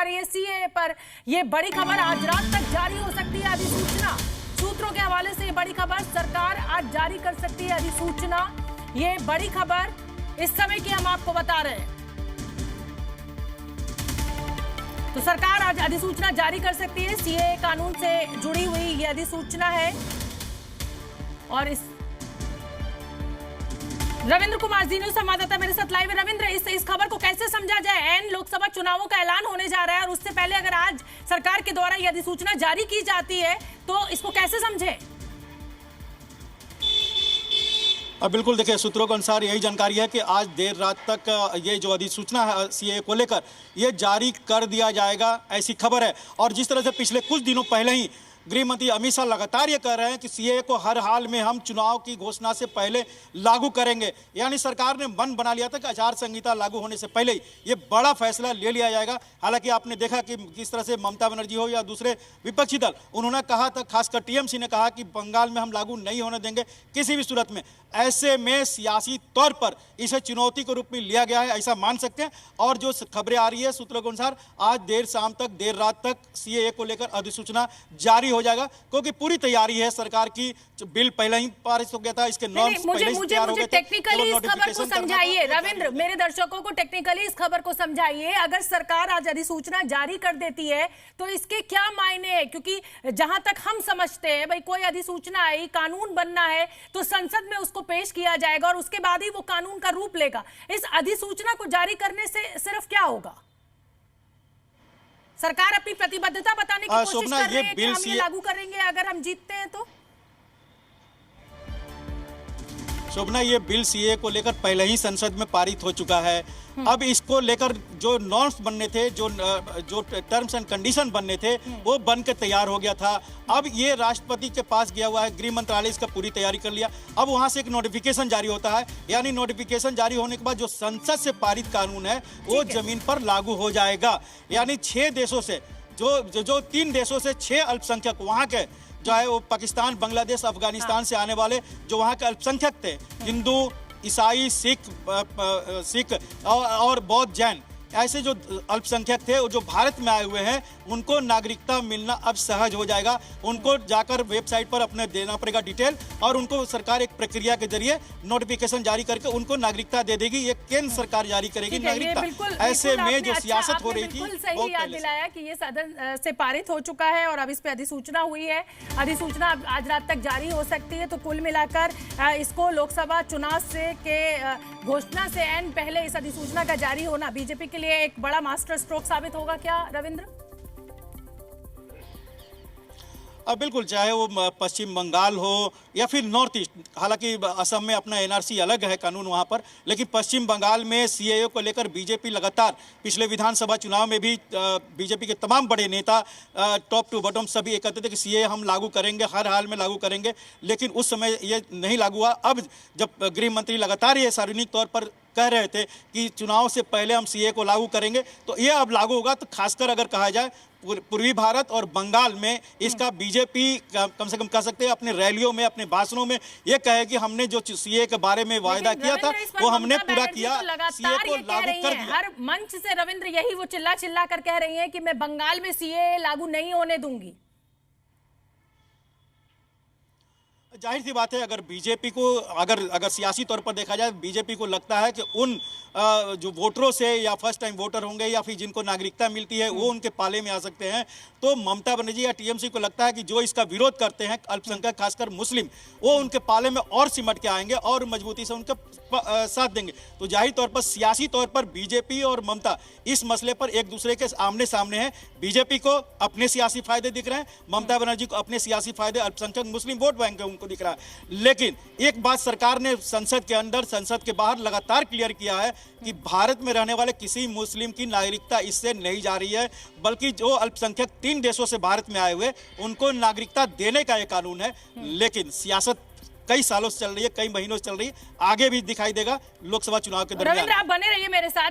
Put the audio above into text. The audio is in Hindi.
रही है सीएए पर। ये बड़ी खबर आज रात तक जारी हो सकती है अधिसूचना। सूत्रों के हवाले से ये बड़ी खबर, सरकार आज जारी कर सकती है अधिसूचना। ये बड़ी खबर इस समय की हम आपको बता रहे हैं। तो सरकार आज अधिसूचना जारी कर सकती है। सीएए कानून से जुड़ी हुई ये अधिसूचना है। और इस रविंद्र कुमार जी न्यूज़ संवाददाता मेरे साथ लाइव है। रविंद्र, इस खबर को कैसे समझा जाए? एन लोकसभा चुनावों का ऐलान होने जा रहा है और उससे पहले अगर आज सरकार के द्वारा यह अधिसूचना जारी की जाती है तो इसको कैसे समझे? बिल्कुल, देखिए, सूत्रों के अनुसार यही जानकारी है कि आज देर रात तक ये जो अधिसूचना है सीएए को लेकर ये जारी कर दिया जाएगा, ऐसी खबर है। और जिस तरह से पिछले कुछ दिनों पहले ही गृह मंत्री अमित शाह लगातार ये कह रहे हैं कि सीएए को हर हाल में हम चुनाव की घोषणा से पहले लागू करेंगे, यानी सरकार ने मन बना लिया था कि आचार संहिता लागू होने से पहले ही ये बड़ा फैसला ले लिया जाएगा। हालांकि आपने देखा कि किस तरह से ममता बनर्जी हो या दूसरे विपक्षी दल, उन्होंने कहा था, खासकर टीएमसी ने कहा कि बंगाल में हम लागू नहीं होने देंगे किसी भी सूरत में। ऐसे में सियासी तौर पर इसे चुनौती के रूप में लिया गया है, ऐसा मान सकते हैं। और जो खबरें आ रही है सूत्रों के अनुसार आज देर शाम तक, देर रात तक सीएए को लेकर अधिसूचना जारी हो जाएगा, क्योंकि पूरी तैयारी है सरकार की। बिल पहले ही पारित हो गया था, इसके नॉर्म्स पहले ही तैयार हो गए थे। टेक्निकली इस खबर को समझाइए रविंद्र, मेरे दर्शकों को टेक्निकली इस खबर को समझाइए। अगर सरकार आज अधिसूचना जारी कर देती है तो इसके क्या मायने हैं? क्योंकि जहां तक हम समझते हैं, भाई कोई अधिसूचना आई, कानून बनना है तो संसद में उसको पेश किया जाएगा और उसके बाद ही वो कानून का रूप लेगा। इस अधिसूचना को जारी करने से सिर्फ क्या होगा? सरकार अपनी प्रतिबद्धता बताने की कोशिश कर रही है कि हम ये लागू करेंगे अगर हम जीतते हैं तो। शोभना, ये बिल सीए को लेकर पहले ही संसद में पारित हो चुका है। अब इसको लेकर जो नॉर्म्स बनने थे, जो टर्म्स एंड कंडीशन बनने थे, वो बन के तैयार हो गया था। अब ये राष्ट्रपति के पास गया हुआ है, गृह मंत्रालय इसका पूरी तैयारी कर लिया। अब वहां से एक नोटिफिकेशन जारी होता है, यानी नोटिफिकेशन जारी होने के बाद जो संसद से पारित कानून है वो जमीन पर लागू हो जाएगा। यानी 6 देशों से जो 3 देशों से 6 अल्पसंख्यक वहां के, चाहे वो पाकिस्तान, बांग्लादेश, अफगानिस्तान से आने वाले जो वहाँ के अल्पसंख्यक थे, हिंदू, ईसाई, सिख और बौद्ध, जैन, ऐसे जो अल्पसंख्यक थे जो भारत में आए हुए हैं, उनको नागरिकता मिलना अब सहज हो जाएगा। उनको जाकर वेबसाइट पर अपने देना पड़ेगा डिटेल, और उनको सरकार एक प्रक्रिया के जरिए नोटिफिकेशन जारी करके उनको नागरिकता दे देगी। ये केंद्र सरकार जारी करेगी नागरिकता। ऐसे में जो सियासत हो रही थी, सही याद दिलाया कि ये सदन से पारित हो चुका है और अब इस पे अधिसूचना हुई है। अधिसूचना आज रात तक जारी हो सकती है। तो कुल मिलाकर इसको लोकसभा चुनाव से के घोषणा से एन पहले इस अधिसूचना का जारी होना बीजेपी के लिए एक बड़ा मास्टर स्ट्रोक साबित होगा क्या रविंद्र? बिल्कुल, चाहे वो पश्चिम बंगाल हो या फिर नॉर्थ ईस्ट। हालांकि असम में अपना एनआरसी अलग है कानून वहां पर, लेकिन पश्चिम बंगाल में सीएए को लेकर बीजेपी लगातार, पिछले विधानसभा चुनाव में भी बीजेपी के तमाम बड़े नेता टॉप टू बॉटम सभी ये कहते थे कि सीएए हम लागू करेंगे, हर हाल में लागू करेंगे, लेकिन उस समय ये नहीं लागू हुआ। अब जब गृह मंत्री लगातार ये सार्वजनिक तौर पर कह रहे थे कि चुनाव से पहले हम सीए को लागू करेंगे, तो ये अब लागू होगा। तो खासकर अगर कहा जाए पूर्वी भारत और बंगाल में इसका बीजेपी कम से कम कह सकते हैं अपने रैलियों में, अपने भाषणों में ये कहे कि हमने जो सीए के बारे में वायदा किया था वो हमने पूरा किया, सीए को लागू कर दिया। हर मंच से रविंद्र यही वो चिल्ला कर कह रही हैं कि मैं बंगाल में सीए लागू नहीं होने दूंगी। जाहिर सी बात है, अगर बीजेपी को अगर सियासी तौर पर देखा जाए, बीजेपी को लगता है कि उन जो वोटरों से या फर्स्ट टाइम वोटर होंगे या फिर जिनको नागरिकता मिलती है वो उनके पाले में आ सकते हैं, तो ममता बनर्जी या टीएमसी को लगता है कि जो इसका विरोध करते हैं अल्पसंख्यक, खासकर मुस्लिम, वो उनके पाले में और सिमट के आएंगे और मजबूती से उनके साथ देंगे। तो जाहिर तौर पर सियासी तौर पर बीजेपी और ममता इस मसले पर एक दूसरे के आमने सामने हैं। बीजेपी को अपने सियासी फायदे दिख रहे हैं, ममता बनर्जी को अपने सियासी फायदे, अल्पसंख्यक मुस्लिम वोट बैंक उनको दिख रहा है। लेकिन एक बात सरकार ने संसद के अंदर, संसद के बाहर लगातार क्लियर किया है कि भारत में रहने वाले किसी मुस्लिम की नागरिकता इससे नहीं जा रही है, बल्कि जो अल्पसंख्यक 3 देशों से भारत में आए हुए उनको नागरिकता देने का यह कानून है। लेकिन सियासत कई सालों से चल रही है, कई महीनों से चल रही है, आगे भी दिखाई देगा लोकसभा चुनाव के दरमियान। रविंद्र, आप बने रहिए मेरे साथ।